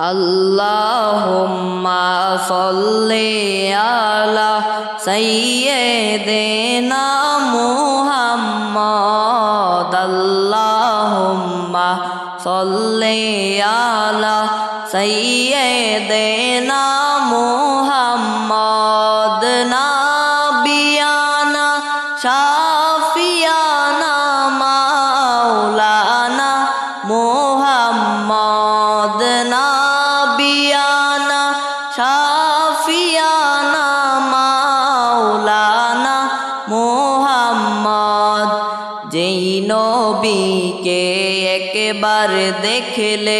আল্লাহুম্মা সাল্লি আলা সাইয়্যিদিনা মুহাম্মদ আল্লাহুম্মা সাল্লি আলা সাইয়্যিদিনা মুহাম্মদ নাবিয়ানা শাফিয়ানা মাওলানা মুহাম্মদ নাবিয়ানা শাফিয়ানা মাওলানা মুহাম্মদ যেই নবীকে একবার দেখলে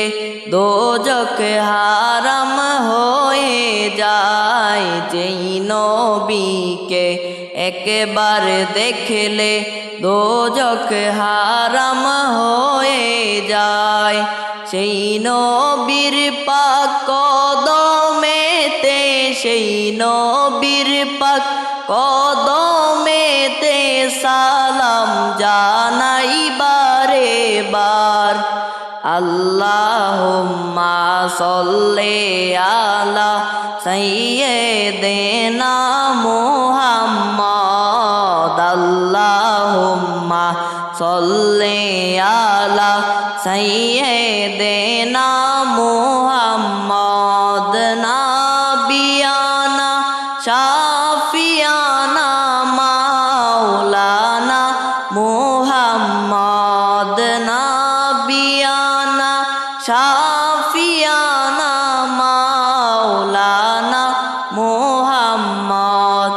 দোজখ হারাম হয়ে যায় যেই নবীকে একবার দেখলে দোজখ হারাম হয়ে যায় সেই নবীর পাক কদমেতে সেই নবীর পাক কদমেতে সালাম জানাই বারে বার আল্লাহুম্মা সাল্লি আলা সাইয়্যিদিনা মুহাম্মদ আল্লাহুম্মা সাল্লি আলা সাইয়্যিদিনা মুহাম্মদ নাবিয়ানা শাফিয়ানা মাওলানা মুহাম্মদ নাবিয়ানা শাফিয়ানা মাওলানা মুহাম্মদ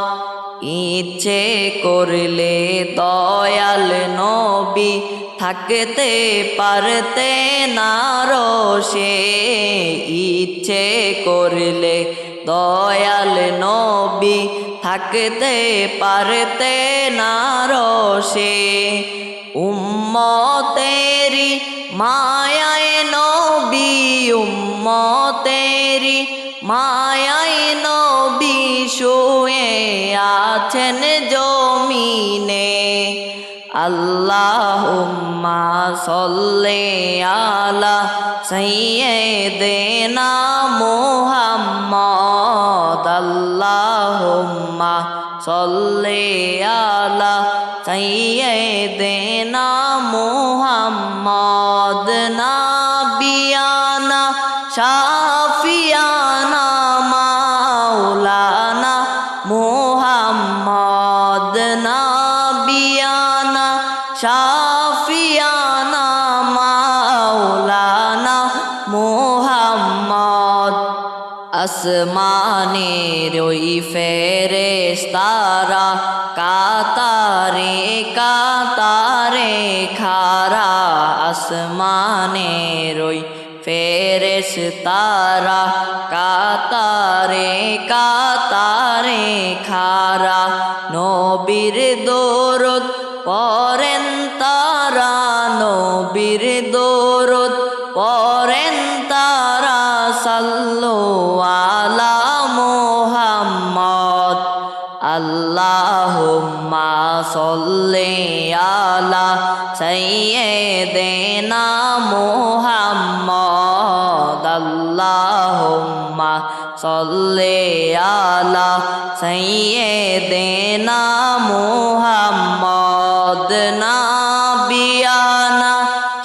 ইচ্ছে করলে দয়াল নবী থাকতে পারতে না রোষে ইচ্ছে করলে দয়াল নবী থাকতে পারতে না রোষে উম্মতেরি মায়ায় নবী উম্মতেরি মায়ায় নবী শুয়ে আছেন জমিনে আল্লাহুম্মা সাল্লি আলা সাইয়্যিদিনা মুহাম্মদ আল্লাহুম্মা সাল্লি আলা সাইয়্যিদিনা মুহাম্মদ নাবিয়ানা শাফিয়ানা মাওলানা মুহাম্মদ নাবিয়ানা শাফিয়ানা মাওলানা মুহাম্মদ আসমানের ওই ফেরেশতারা কাতারে কাতারে খারা আসমানের ওই ফেরেশতারা কাতারে কাতারে খারা নবীর দরুদ পড়েন তারা নবীর দরুদ পড়েন তারা সাল্লু আলা মুহাম্মদ আল্লাহুম্মা সাল্লি আলা সাইয়্যিদিনা মুহাম্মদ আল্লাহুম্মা সাল্লি আলা সাইয়্যিদিনা মুহাম্মদ নাবিয়ানা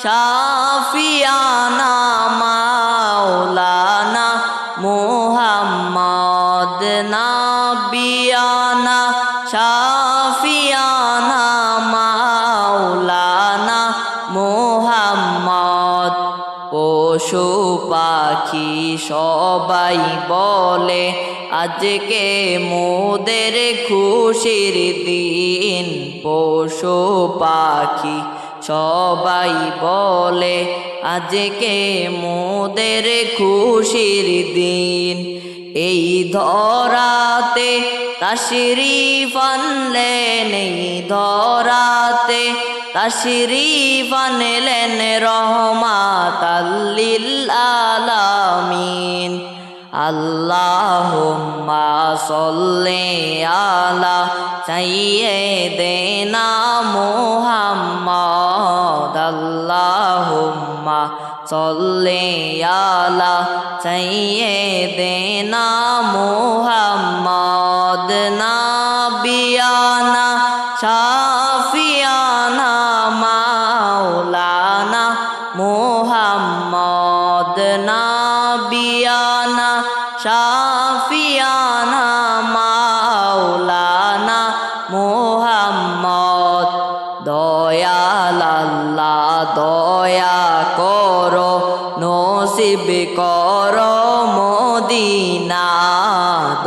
শাফিয়ানা মাওলানা মুহাম্মদ নাবিয়ানা শাফিয়ানা মাওলানা মুহাম্মদ পশু পাখি সবাই বলে আজকে মোদের খুশির দিন পশু পাখি সবাই বলে আজকে মোদের খুশির দিন এই ধরাতে তাশরীফ আনলেন এই ধরাতে তাশরীফ আনলেন রহমাতাল লিল আলামিন আল্লাহুম্মা সাল্লি আলা সাইয়্যিদিনা মুহাম্মদ আল্লাহুম্মা সল্লি আলা সাইয়্যিদিনা মুহাম্মদ নাবিয়ানা শাফিয়ানা মাওলানা মুহাম্মদ নাবিয়ানা শাফিয়ানা মাওলানা মুহাম্মদ দয়াল আল্লাহ দয়া করো নসিব করো মদিনা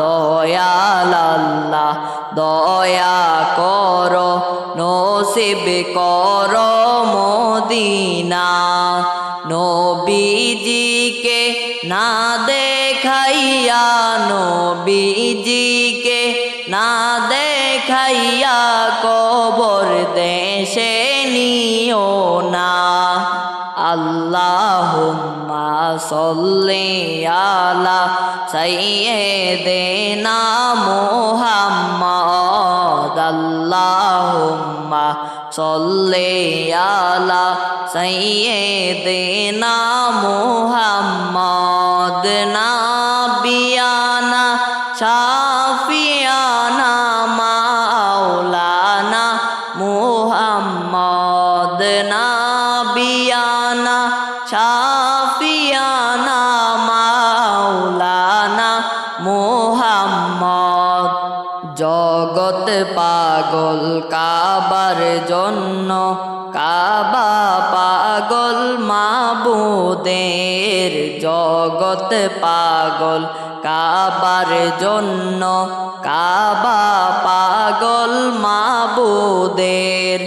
দয়াল আল্লাহ দয়া করো নসিব করো মদিনা নবীজিকে না দেখাইয়া নবীজিকে না দেখাইয়া কবর দেশে নিও না আল্লাহুম্মা সল্লি আলা সাইয়্যিদিনা মুহাম্মদ আল্লাহুম্মা সল্লি আলা সাইয়্যিদিনা মুহাম্মদ নাবিয়ানা শাফিয়ানা মাওলানা মুহাম্মদ নাবিয়ানা শাফিয়ানা মাওলানা মুহাম্মদ জগৎ পাগল কাবার জন্য কাবা পাগল মাবুদের জগৎ পাগল কাবার জন্য কাবা পাগল মাবুদের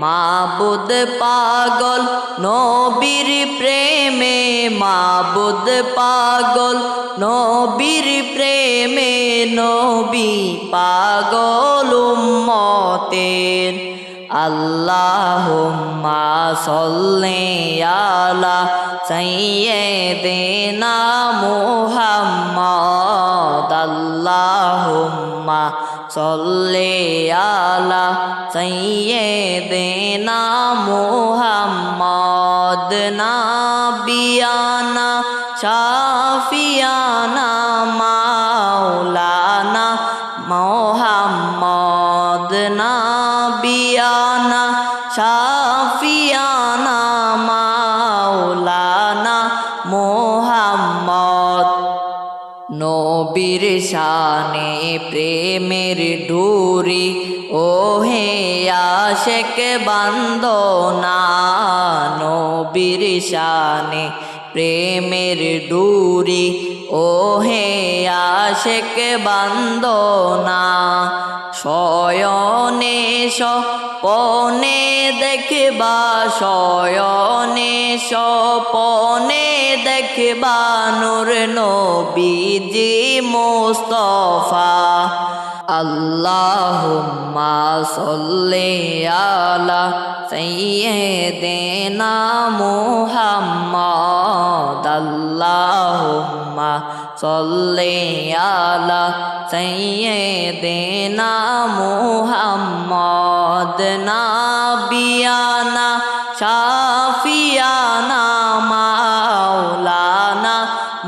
মাবুদ পাগল নবীর প্রেমে মাবুদ পাগল নবীর প্রেমে নবী পাগল উম্মতের আল্লাহুম্মা সল্লি আলা সাইয়্যিদিনা মুহাম্মদ আল্লাহুম্মা সল্লি আলা সাইয়্যিদিনা মুহাম্মদ নাবিয়ানা শাফিয়ানা মাওলানা মুহাম্মদ নাবিয়ানা শাফিয়ানা মাওলানা মুহাম্মদ নবীর শানে প্রেমের ডুরি ও হে আশিক বান্দনা নবীর শানে প্রেমের ডুরি ও হে আশিক বান্দনা শয়নে স্বপনে দেখবা শয়নে স্বপনে দেখবা নূর নবীজি মুস্তাফা আল্লাহুম্মা সল্লি আলা সাইয়্যিদিনা মুহাম্মদ আল্লাহুম্মা সল্লি আলা সাইয়্যিদিনা মুহাম্মদ নাবিয়ানা শাফিয়ানা মাওলানা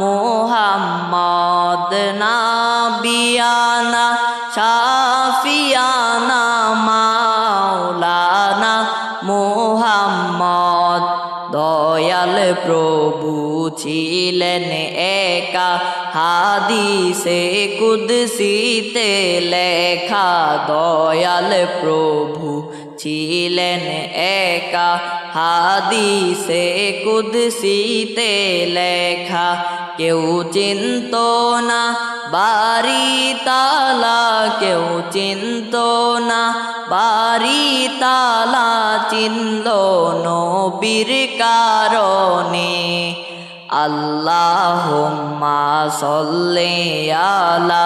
মুহাম্মদ নাবিয়ানা শাফিয়ানা মাওলানা মুহাম্মদ দয়াল প্রভু ছিলেন একা হাদিসে কুদসিতে লেখা দয়াল প্রভু ছিলেন একা হাদিসে কুদসিতে লেখা কেউ চিন্ত না বাড়ি তালা কেউ চিন্ত না বাড়ি তালা চিনল নবীর কারণে আল্লাহুম্মা সল্লি আলা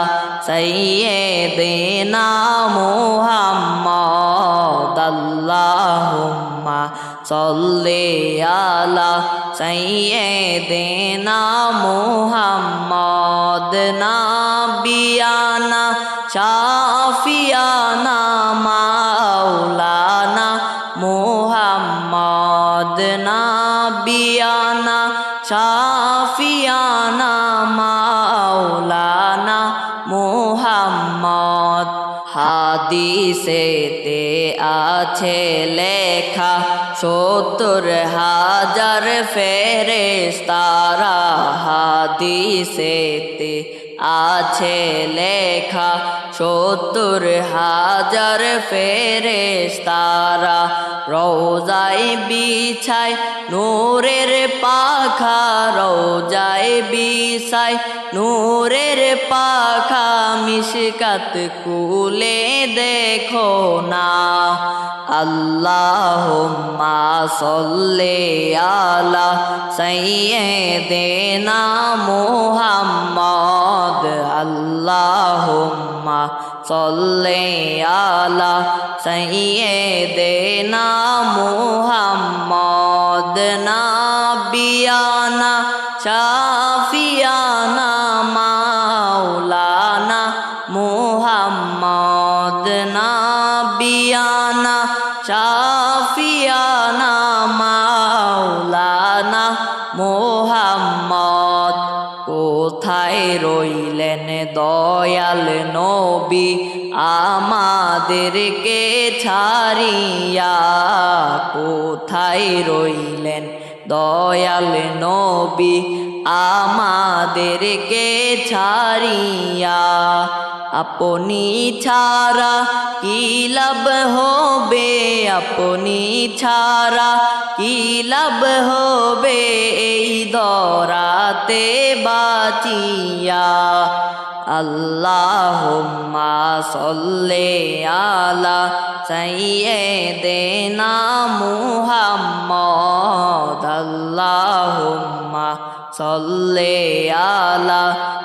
সাইয়্যিদিনা মুহাম্মদ আল্লাহুম্মা সল্লি আলা সাইয়্যিদিনা মুহাম্মদ নাবিয়ানা শাফিয়ানা মাওলানা মুহাম্মদ নাবিয়ানা শাফিয়ানা মাওলানা মুহাম্মদ হাদিসেতে আছে লেখা ৭০,০০০ ফেরেশতারা হাদিসেতে আছে লেখা ৭০,০০০ ফেরেশতারা রওজায় বিছায় নূরের পাখা রওজায় বিছায় নূরের পাখা মিশকাত খুলে দেখো না আল্লাহুম্মা সাল্লি আলা সাইয়্যিদিনা মুহাম্মদ আল্লাহুম্মা সাল্লি আলা সাইয়্যিদিনা মুহাম্মদ নাবিয়ানা শাফিয়ানা মাওলানা মুহাম্মদ নাবিয়ানা শাফিয়ানা মাওলানা মুহাম্মদ কোথায় রইলেন দয়াল নবী আমাদেরকে ছাড়িয়া কোথায় রইলেন দয়াল নবী আমাদেরকে ছাড়িয়া আপনি ছাড়া কি লাভ হবে আপনি ছাড়া কি লাভ হবে এই দরাতে বাঁচিয়া আল্লাহুম্মা সাল্লি আলা সাইয়্যিদিনা মুহাম্মদ আল্লাহুম্মা সাল্লি আলা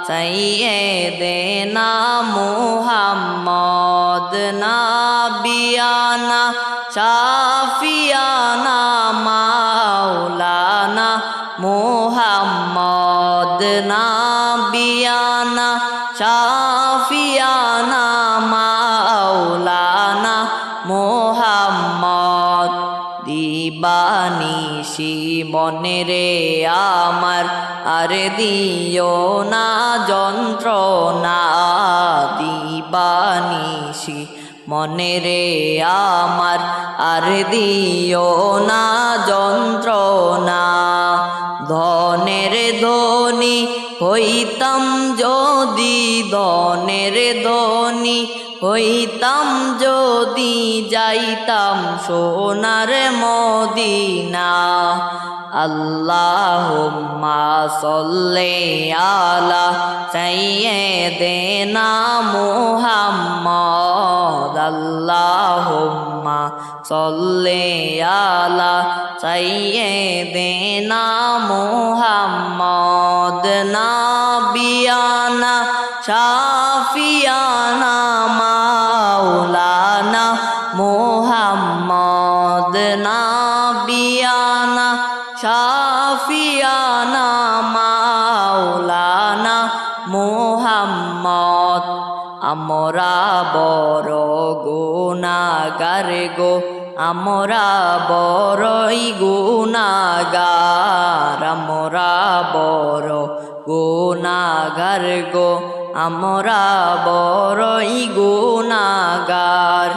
সাইয়্যিদিনা মুহাম্মদ নাবিয়ানা শাফিয়ানা মাওলানা মুহাম্মদ নাবিয়ানা শাফিয়ানা মাওলানা মুহাম্মদ দিবানিশি মনে রে আমার আর দিও না যন্ত্রণা দিবানিশি মনে রে আমার আর দিও না যন্ত্রণা ধনের ধনী হইতাম যদি ধনের ধনী হইতাম যদি যাইতাম সোনার মদিনা আল্লাহুম্মা সাল্লি আলা সাইয়্যিদিনা মুহাম্মদ আল্লাহুম্মা সাল্লি আলা সাইয়্যিদিনা মুহাম্মদ নাবিয়ানা শাফিয়ানা মাওলানা মুহাম্মদ নাবিয়ানা শাফিয়ানা মাওলানা মুহাম্মদ আমরা বড় গুনাহগার গো আমরা বড়ই গুনাহগার আমরা বড় গুনাহগার গো আমরা বড়ই গুনাহগার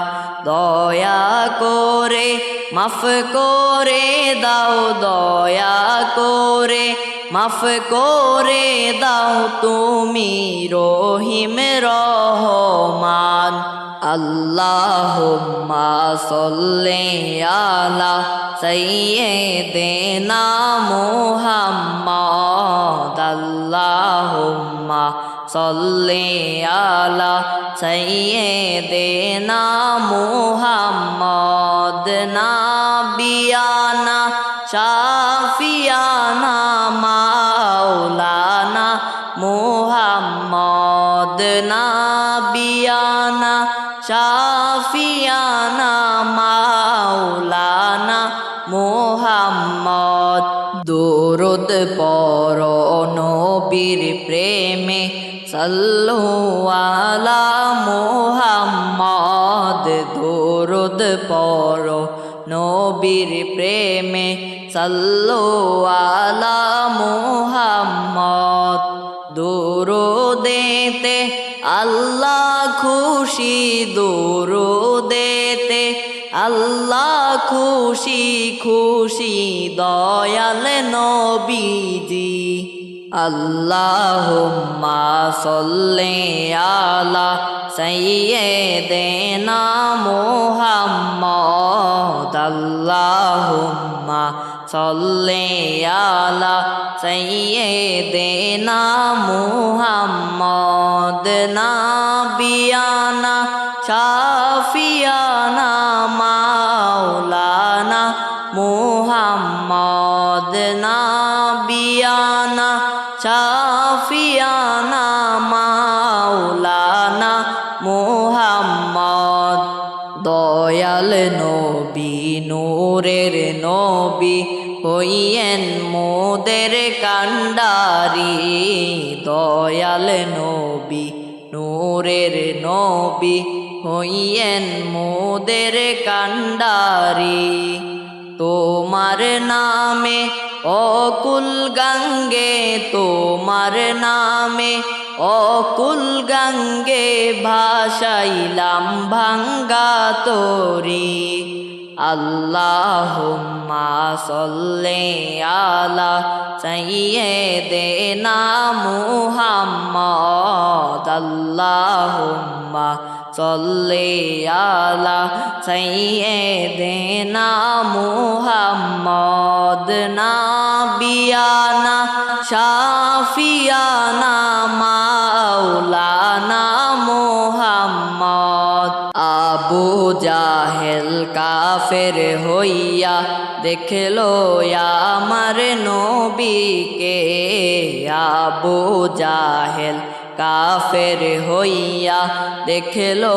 দয়া করে মাফ করে দাও দয়া করে মাফ করে দাও তুমি রহিম রহমান আল্লাহুম্মা সাল্লি আলা সাইয়্যিদিনা মুহাম্মদ আল্লাহুম্মা সাল্লি আলা সাইয়্যিদিনা মুহাম্মদ নাবিয়ানা শাফিয়ানা মাওলানা মুহাম্মদ নাবিয়ানা শাফিয়ানা মাওলানা মুহাম্মদ দুরুদ পড়ো নবীর প্রেমে সাল্লু আলা মুহাম্মদ দুরুদ পড়ো নবীর প্রেমে সাল্লু আলা মুহাম্মদ দুরুদেতে আল্লাহ খুশি, দুরুদেতে আল্লাহ খুশি খুশি দয়াল নবীজি। আল্লাহুম্মা সাল্লি আলা সাইয়্যিদিনা মুহাম্মদ, আল্লাহুম্মা সাল্লি আলা সাইয়্যিদিনা মুহাম্মদ। নাবিয়ানা শাফিয়ানা মাওলানা মুহাম্মদ, নাবিয়ানা শাফিয়ানা মাওলানা মুহাম্মদ। দয়াল নবী নূরের নবী হইয়েন মোদের কান্ডারি, দয়াল নবী নূরের নবী হইয়েন মোদের কান্ডারি। তোমার নামে অকুল গঙ্গে, তোমার নামে অকুল গঙ্গে ভাসাইলাম ভাঙ্গা তরি। আল্লাহুম্মা সাল্লি আলা সাইয়্যিদিনা মুহাম্মদ, আল্লাহুম্মা সাল্লি আলা সাইয়্যিদিনা মুহাম্মদ। নাবিয়ানা শাফিয়ানা মাওলানা মুহাম্মদ। আবু জাহেল কাফের হইয়া দেখলো আমার নবীকে, আবু জাহেল কাফের হইয়া দেখলো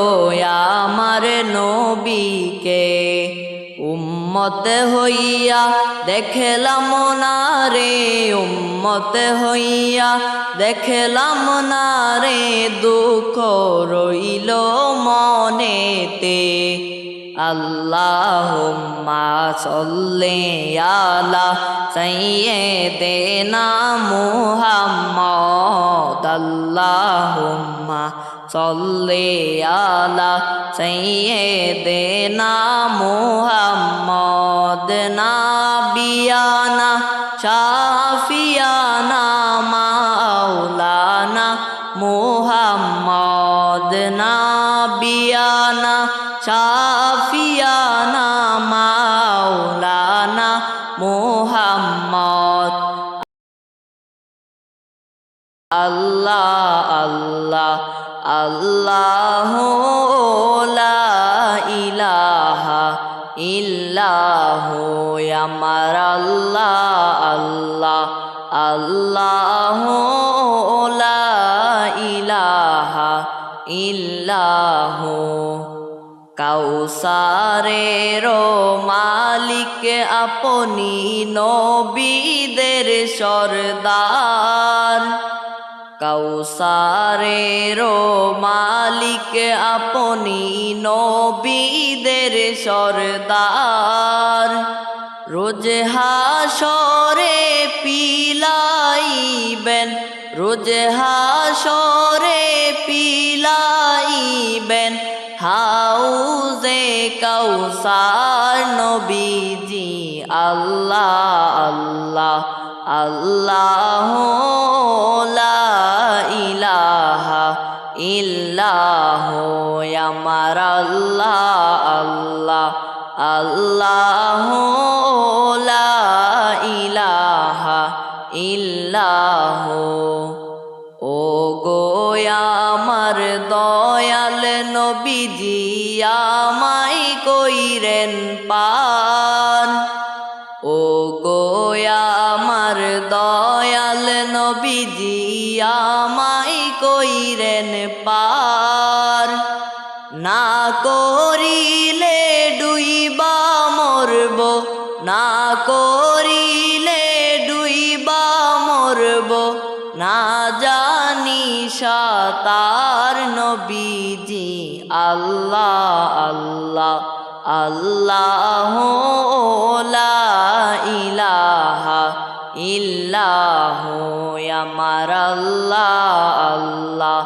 আমার নবীকে। উম্মত হইয়া দেখলাম না রে, উম্মত হইয়া দেখলাম না রে, দুঃখ রইল মনেতে। আল্লাহুম্মা সাল্লি আলা সাইয়্যিদিনা মুহাম্মদ, আল্লাহুম্মা সাল্লি আলা সাইয়্যিদিনা মুহাম্মদ। নাবিয়ানা শাফিয়ানা মাওলানা মুহাম্মদ, নাবিয়ানা শাফিয়ানা মাওলানা মুহাম্মদ। আল্লাহ আল্লাহ আল্লাহু লা ইলাহা ইল্লাহু, আমার আল্লাহ আল্লাহ আল্লাহু লা ইলাহা ইল্লাহু। কাউসারের মালিক আপনি, নবীদের সরদার। কাউসারের মালিক আপনি, নবীদের সরদার। রোজ হাসরে পিলাইবেন, রোজ হাসরে পিলাইবেন হাউজে কাউসার নবীজি। আল্লাহ আল্লাহ আল্লাহু লা ইলাহা ইল্লাহু, আমার আল্লাহ আল্লাহ আল্লাহু লা ইলাহা ইল্লাহু। ও গো আমার দয়াল নবীজি, আমায় কইরেন পার। ও গো আমার দয়াল নবীজি, আমায় কইরেন পার। না করিলে ডুইবা মরব, না করিলে ডুইবা মরব, না জানি সাতার নবীজি। আল্লাহ আল্লাহ আল্লাহু লা ইলাহা ইল্লাহু আমার আল্লাহ আল্লাহ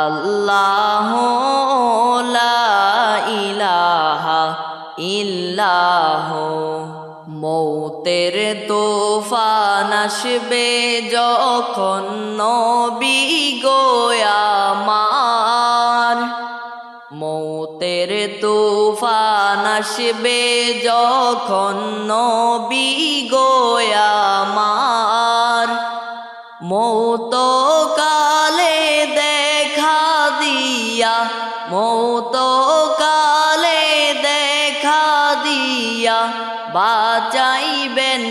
আল্লাহু লা ইলাহা ইল্লাহু মৌতের তুফান আসবে যখন নবী গো আমার মৌতের তুফান আসবে যখন নবী গো আমার মৌত কালে দেখা দিয়া মৌত কালে দেখা দিয়া বাঁচাইবেন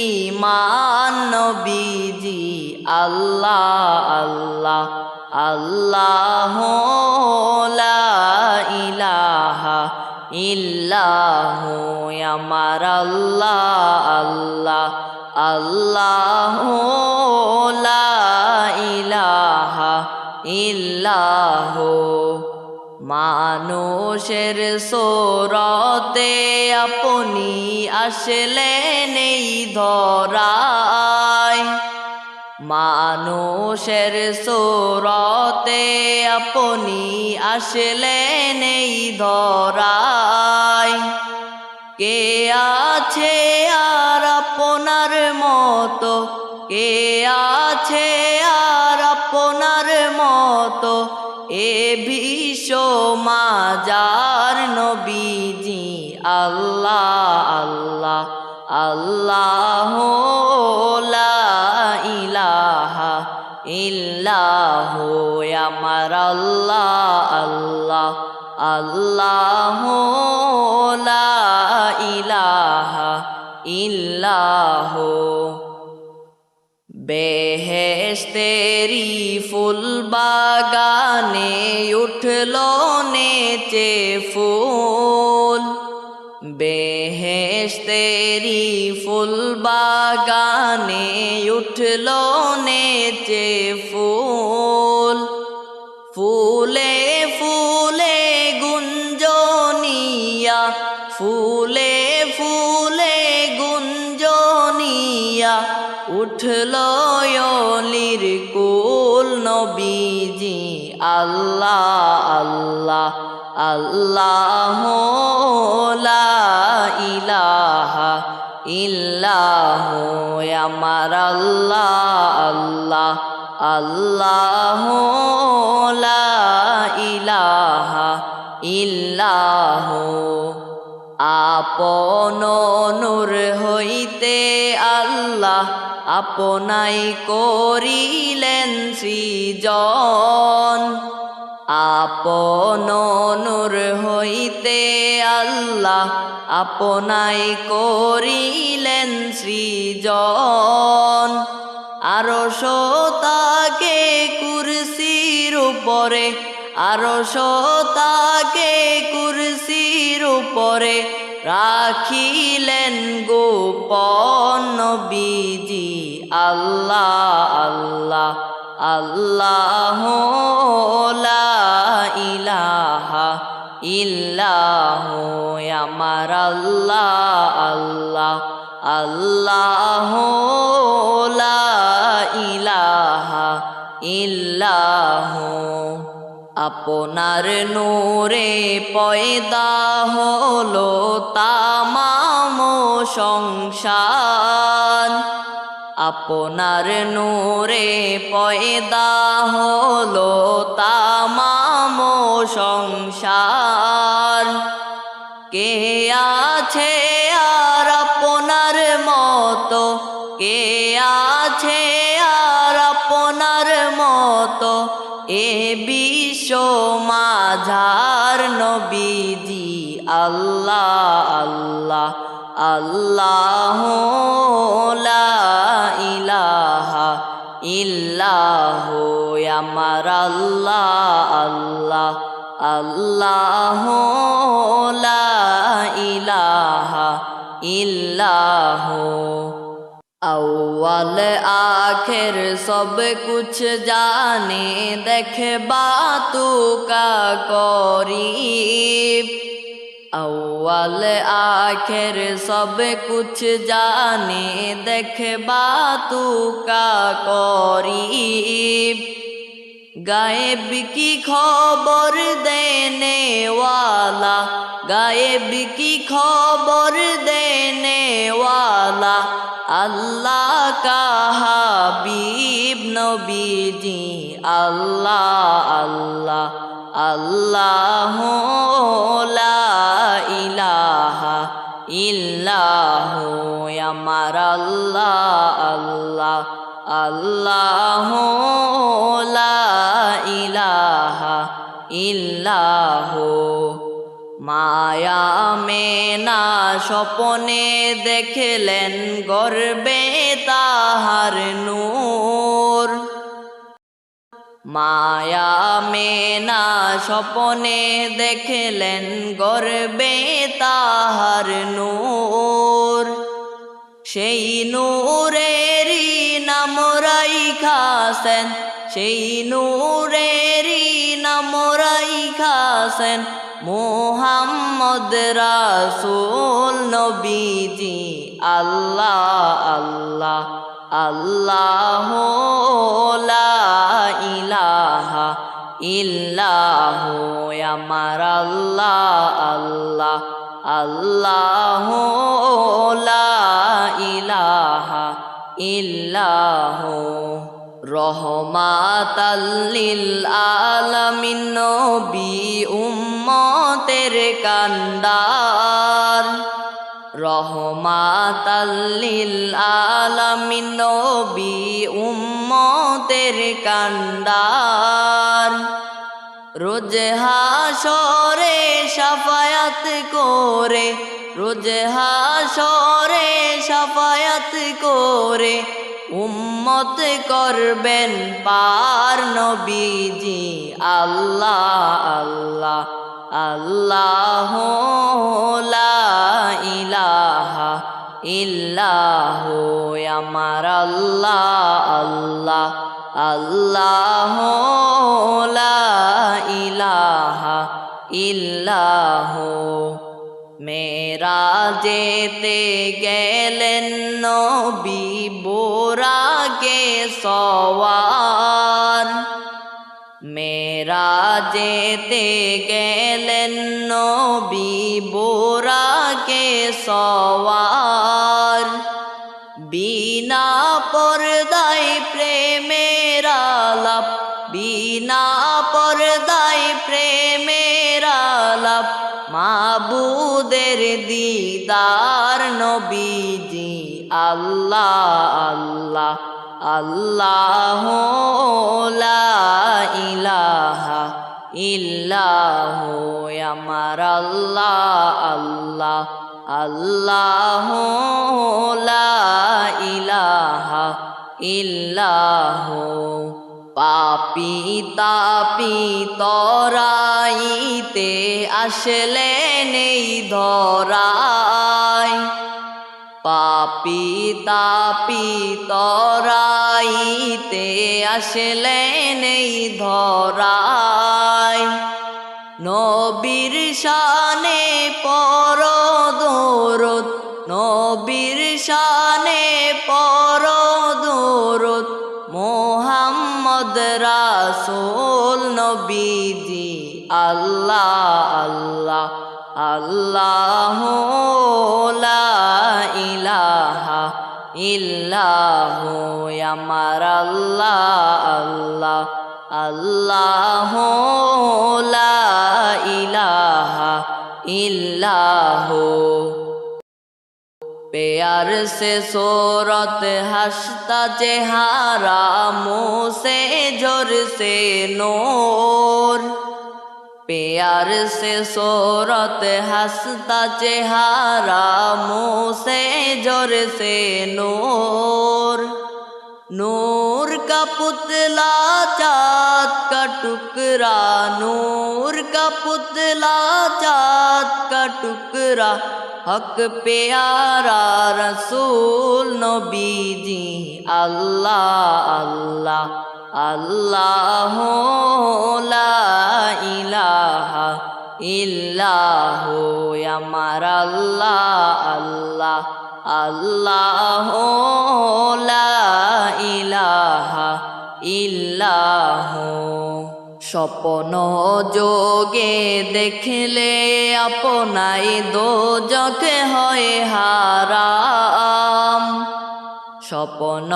ঈমান নবীজি আল্লাহ আল্লাহ আল্লাহু লা ইলাহা ইল্লাহু আমার আল্লাহ আল্লাহ আল্লাহু লা ইলাহা ইল্লাহু মানুষের সোরতে আপনি আসলেন এই ধরায় মানুষের সোরতে আপনি আসলেন এই ধরায় কে আছে আর আপনার মতো কে আছে আর আপনার মতো এ বিশ্ব মাজার নবীজি আল্লাহ আল্লাহ আল্লাহু লা ইলাহা ইল্লাহু আমার আল্লাহ আল্লাহ আল্লাহু লা ইলাহা ইল্লাহু বেহেশতেরি ফুল বাগানে উঠলো নেচে ফুল বেহেশতেরি ফুল বাগানে উঠলো নেচে ফুল ফুলে ফুলে গুঞ্জনিয়া ফুলে ফুলে গুঞ্জনিয়া উঠলো অলির কুল নবীজি আল্লাহ আল্লাহ আল্লাহু লা ইলাহা ইল্লাহু আমার আল্লাহ আল্লাহ আল্লাহু লা ইলাহা ইল্লাহু আপন নূর হইতে আল্লাহ আপনাই করিলেন সৃজন আপন নূর হইতে আল্লাহ আপনাই করিলেন সৃজন আরশ তাকে কুরসির উপরে আরশ তাকে কুরসির উপরে রাখিলেন গোপন নবীজি আল্লাহ আল্লাহ আল্লাহু লা ইলাহা ইল্লাহু আমার আল্লাহ আল্লাহ আল্লাহু লা ইলাহা ইল্লাহু আপনার নূরে পয়দা হলো তামাম সংসার আপনার নূরে পয়দা হলো তামাম সংসার কে আছে আর আপনার মতো কে আছে আর আপনার মতো এ বিশ্ব মাঝার নবীজি আল্লাহ আল্লাহ আল্লাহু লা ইলাহা ইল্লাহু আমার আল্লাহ আল্লাহ আল্লাহু লা ইলাহা ইল্লাহু अव्वल आखिर सब कुछ जाने देख बातों का करीब अव्वल आखिर सब कुछ जाने देखबा तू का करीब गायब की खबर देने वाला गायब की खबर देने वाला अल्लाह का हबीब नबी जी अल्लाह अल्लाह अल्लाह ला इलाहा इल्लाहु अमर अल्लाह अल्लाह अल्लाह ला इलाहा इल्लाहु माया में ना स्वप्ने देखलेन गर्बे ताहार नूर माया में ना स्वप्ने देखलेन गर्बे ताहार नूर সেই নূরেরই নাম রাইখাছেন সেই নূরেরই নাম রাইখাছেন মুহাম্মদ রাসূল নবীজি আল্লাহ আল্লাহ আল্লাহ লা ইলাহা ইল্লাহু আমার আল্লাহ আল্লাহ আল্লাহ লা ইলাহা ইল্লাহু রহমাতাল লিল আলামিন নবী উম্মতের কান্ডার রহমাতাল লিল আলামিন নবী উম্মতের কান্ডার রোজ হাসরে শাফায়াত করে রোজ হাসরে শাফায়াত করে উম্মত করবেন পার নবীজি আল্লাহ আল্লাহ আল্লাহ লা ইলাহা ইল্লাহু আমার আল্লাহ আল্লাহ আল্লাহ লা ইলাহা ইল্লাহু মেরাজেতে গেলেন নবী বোরাকে সওয়ার মেরাজেতে গেলেন নবী বোরাকে সওয়ার বিনা পর্দায় প্রেমের আলাপ বিনা পর্দায় প্রেমের আলাপ মাবুদের দিদার নবীজি আল্লাহ আল্লাহ আল্লাহ লা ইলাহা ইল্লাহু আমার আল্লাহ আল্লাহ আল্লাহ লা ইলাহা ইল্লাহু পাপী তাপী তরাইতে আসলেন এই ধরায় পাপী তাপী তরাইতে আসলেন এই ধরায় নবীর শানে পর দরুদ নবীর শানে পর দরুদ মুহাম্মদ রাসূল নবীজি আল্লাহ আল্লাহ আল্লাহ লা ইলাহা ইল্লাহু আমার আল্লাহ আল্লাহ আল্লাহ লা ইলাহা ইল্লাহু प्यार से सूरत हंसता चेहरा मुँह से जोर से नूर प्यार से सूरत हंसता चेहरा मुँह से जोर से नूर नूर का पुतला चाँद का टुकड़ा नूर का पुतला चाँद का टुकड़ा हक प्यारा रसूल नबीजी अल्लाह अल्लाह अल्लाह ला इलाहा ইল্লাহু আমার আল্লাহ আল্লাহ আল্লাহ লা ইলাহা ইল্লাহু স্বপ্ন যোগে দেখলে আপনাই দোজখ হয় হারাম স্বপ্ন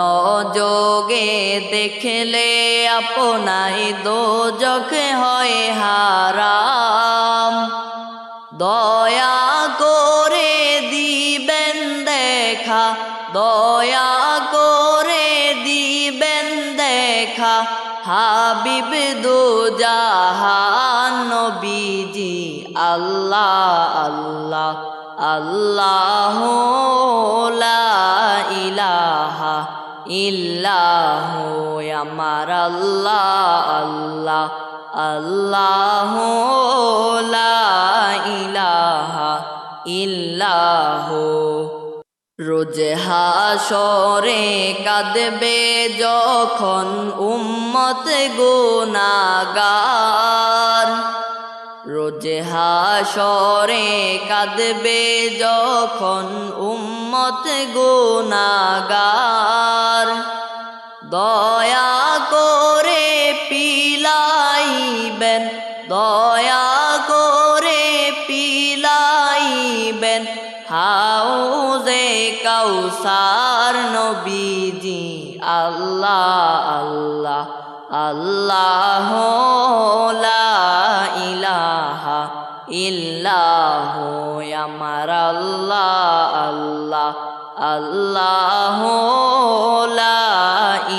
যোগে দেখলে আপনাই দোজখ হয় হারাম দয়া করে দিবেন দেখা দয়া করে দিবেন দেখা হাবিব দু জাহান নবীজি আল্লাহ আল্লাহ আল্লাহ লা ইলাহা ইল্লাহু আমার আল্লাহ আল্লাহ আল্লাহ লা ইলাহা ইল্লাহু রোজ হাসরে কাঁদবে যখন উম্মত গুনাহগার রোজ হাসরে কাঁদবে যখন উম্মত গুনাহগার দয়া করে পিলাইবেন দয়া করে পিলাইবেন হাউজে কাউসার নবীজি আল্লাহ আল্লাহ আল্লাহ লা ইলাহা ইল্লাহু আমার আল্লাহ আল্লাহ আল্লাহ লা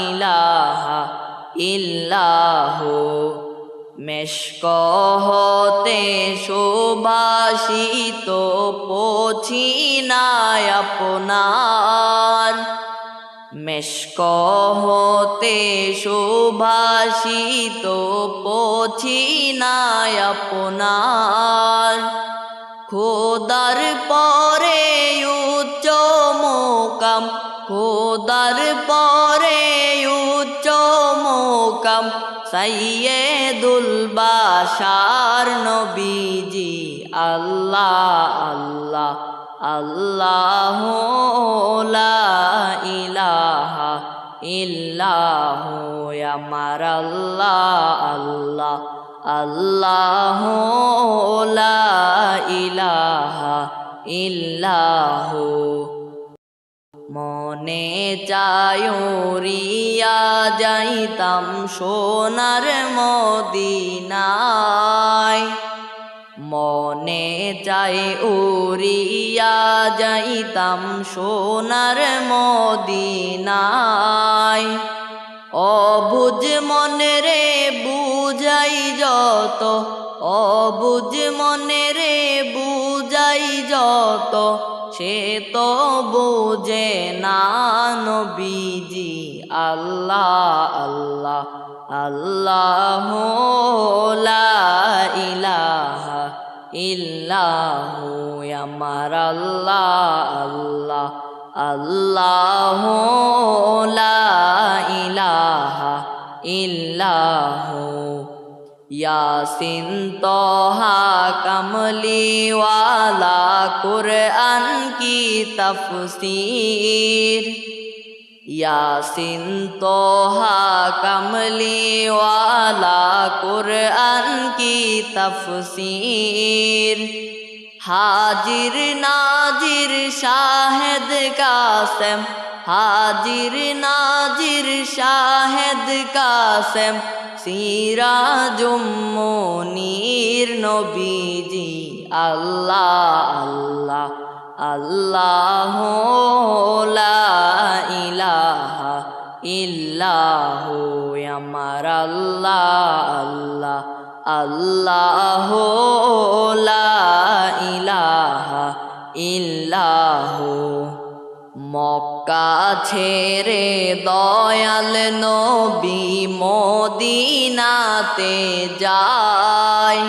ইলাহা ইল্লাহু মেশক হতে সুবাসিত পছিনায় আপনার মেশক হতে সুবাসিত পছিনায় আপনার খোদার পরে উচ্চ মোকাম খোদার পরে উচ্চ মোকাম সাইয়্যিদুল বাশার নবীজি আল্লাহ আল্লাহ আল্লাহ লা ইলাহা ইল্লাহু আমার আল্লাহ আল্লাহ আল্লাহ লা ইলাহা ইল্লাহু মনে চায় উড়িয়া যাইতাম সোনার মদিনায় মনে চায় উড়িয়া যাইতাম সোনার মদিনায় অবুঝ মনে রে বুঝাই যত অবুঝ মনে রে বুঝাই যত সে তো বুঝে না নবীজি আল্লাহ আল্লাহ আল্লাহ লা ইলাহা ইল্লাহু আমার আল্লাহ আল্লাহ আল্লাহ লা ইলাহা ইল্লাহু ইয়াসিন তোহা কমলিওয়ালা কুরআন কি তফসীর ইয়াসিন তোহা কমলিওয়ালা কুরআন কি তফসীর হাজির নাজির শাহেদ কাসেম হাজির নাজির শাহেদ কাসেম সিরাজুম মুনীর নবীজি আল্লাহ আল্লাহ আল্লাহ লা ইলাহা ইল্লাহু আমার আল্লাহ আল্লাহ আল্লাহ লা ইলাহা ইল্লাহু মক্কা ছেড়ে দয়াল নবী মদিনাতে যায়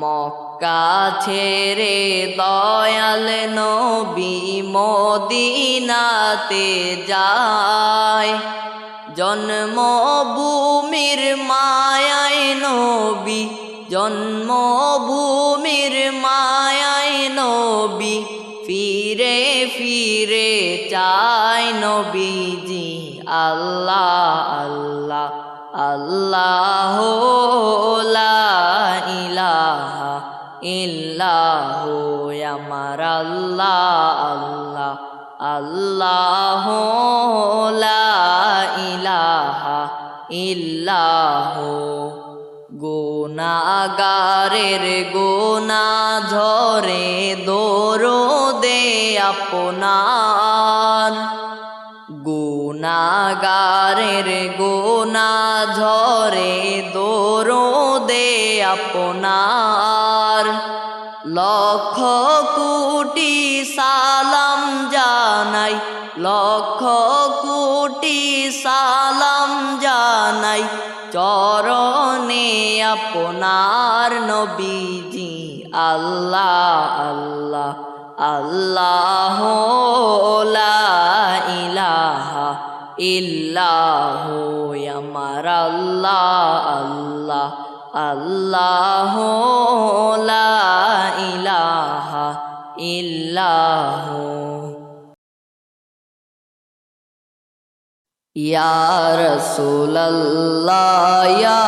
মক্কা ছেড়ে দয়াল নবী মদিনাতে যায় জন্মভূমির মায়ায় নবী জন্মভূমির মায়ায় নবী ফিরে ফিরে চায় নবীজি আল্লাহ আল্লাহ আল্লাহ লা ইলাহা ইল্লাহু আমার আল্লাহ আল্লাহ আল্লাহ লা ইলাহা ইল্লাহু গুনাহগারের গুনাহ ঝরে দরদে আপনার গুনাহগারের গুনাহ ঝরে দরদে আপনার লক্ষ কোটি সালাম জানাই লক্ষ কোটি সালাম জানাই চরণে আপনার নবীজি আল্লাহ আল্লাহ আল্লাহ লা ইলাহা ইল্লাহু আমার আল্লাহ আল্লাহ আল্লাহ লা ইলাহা ইল্লাহু ইয়া রাসূলুল্লাহ ইয়া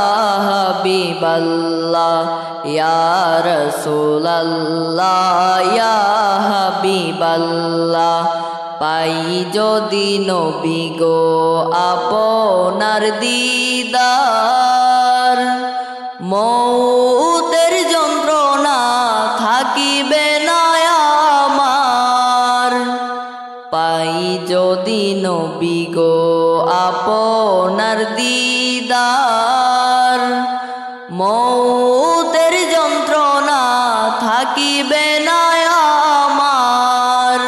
হাবিবাল্লাহ ইয়া রাসূলুল্লাহ ইয়া হাবিবাল্লাহ পাই যদি নবী গো আপনার দিদার মৌতের যন্ত্রণা থাকিবে না আমার পাই যদি নবী গো আপনার দিদার মৌতের যন্ত্রণা থাকিবে না আমার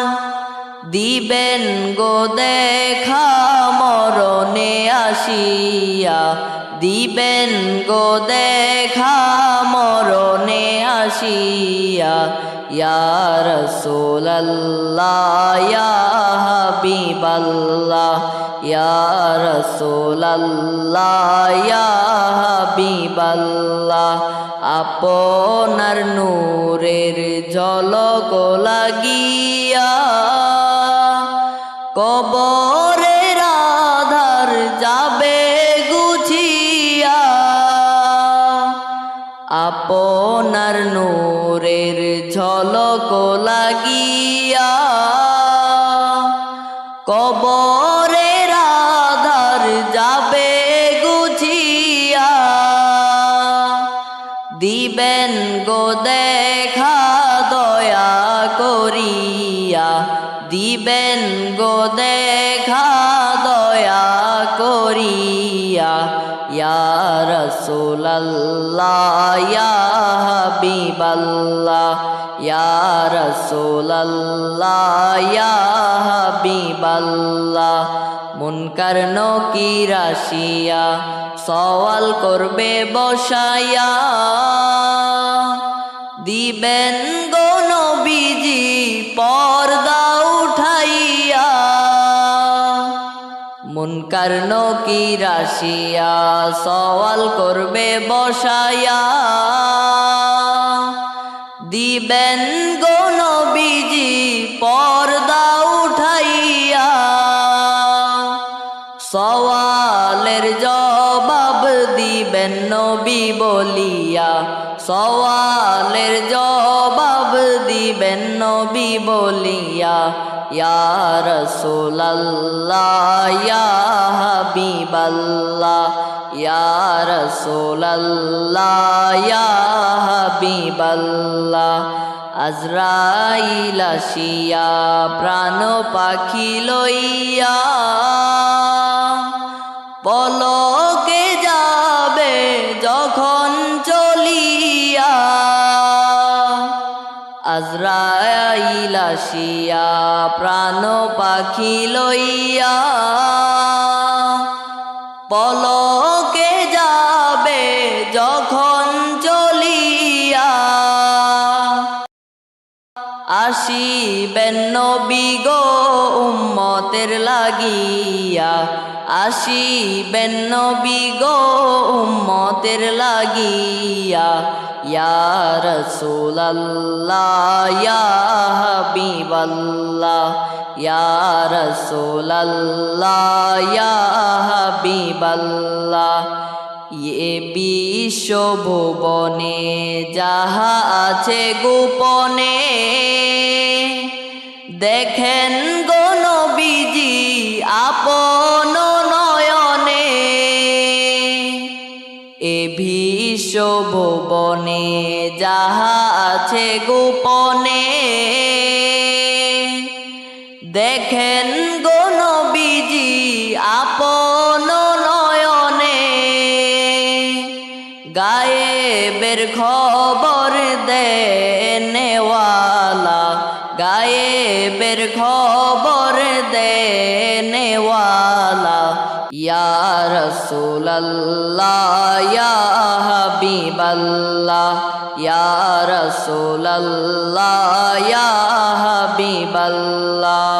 দিবেন গো দেখা মরণে আসিয়া দিবেন গো দেখা মরণে আসিয়া ইয়া রাসূলুল্লাহ ইয়া হাবিবাল্লাহ ইয়া রাসূলুল্লাহ ইয়া হাবিবাল্লাহ আপনার নূরের ঝলক লাগিয়া কবরের আধার যাবে গুছিয়া আপনার নূরের ঝলক লাগিয়া কবরের আধার যাবে গুছিয়া দিবেন গো দেখা দয়া করিয়া দিবেন গো দেখা দয়া করিয়া ইয়া রাসূলুল্লাহ ইয়া হাবিবাল্লাহ ইয়া রাসূলুল্লাহ ইয়া হাবিবাল্লাহ মুনকার নকির আসিয়া সওয়াল করবে বসায়া দিবেন গো নবীজি পর্দা উঠাইয়া মুনকার নকির আসিয়া সওয়াল করবে বসায়া দিবেন গো নবীজি পর্দা উঠাইয়া সওয়ালের জবাব দিবেন নবী বলিয়া সওয়ালের জবাব দিবেন নবী বলিয়া ইয়া রাসূলুল্লাহ ইয়া হাবিবাল্লাহ ইয়া রাসূলুল্লাহ ইয়া হাবিবাল্লাহ আজরাইল আসিয়া প্রাণ পাখি লইয়া পলকে যাবে যখন চলিয়া আজরাইল আসিয়া প্রাণ পাখি লইয়া পলকে যাবে যখন চলিয়া আসিবেন নবী গো উম্মতের লাগিয়া আসিবেন নবী গো উম্মতের লাগিয়া ইয়া রাসূলাল্লাহ ইয়া হাবিবাল্লাহ ইয়া রাসূলাল্লাহ ইয়া হাবিবাল্লাহ এ বিশ্ব ভুবনে যাহা আছে গোপনে দেখেন গো নবীজি আপন নয়নে এ বিশ্ব ভুবনে যাহা আছে গোপনে দেখেন গো নবীজি আপন নয়নে গায়েবের খবর দেনেওয়ালা গায়েবের খবর দেনেওয়ালা ইয়া রাসূলাল্লাহ ইয়া হাবিবাল্লাহ ইয়া রাসূলাল্লাহ ইয়া হাবিবাল্লাহ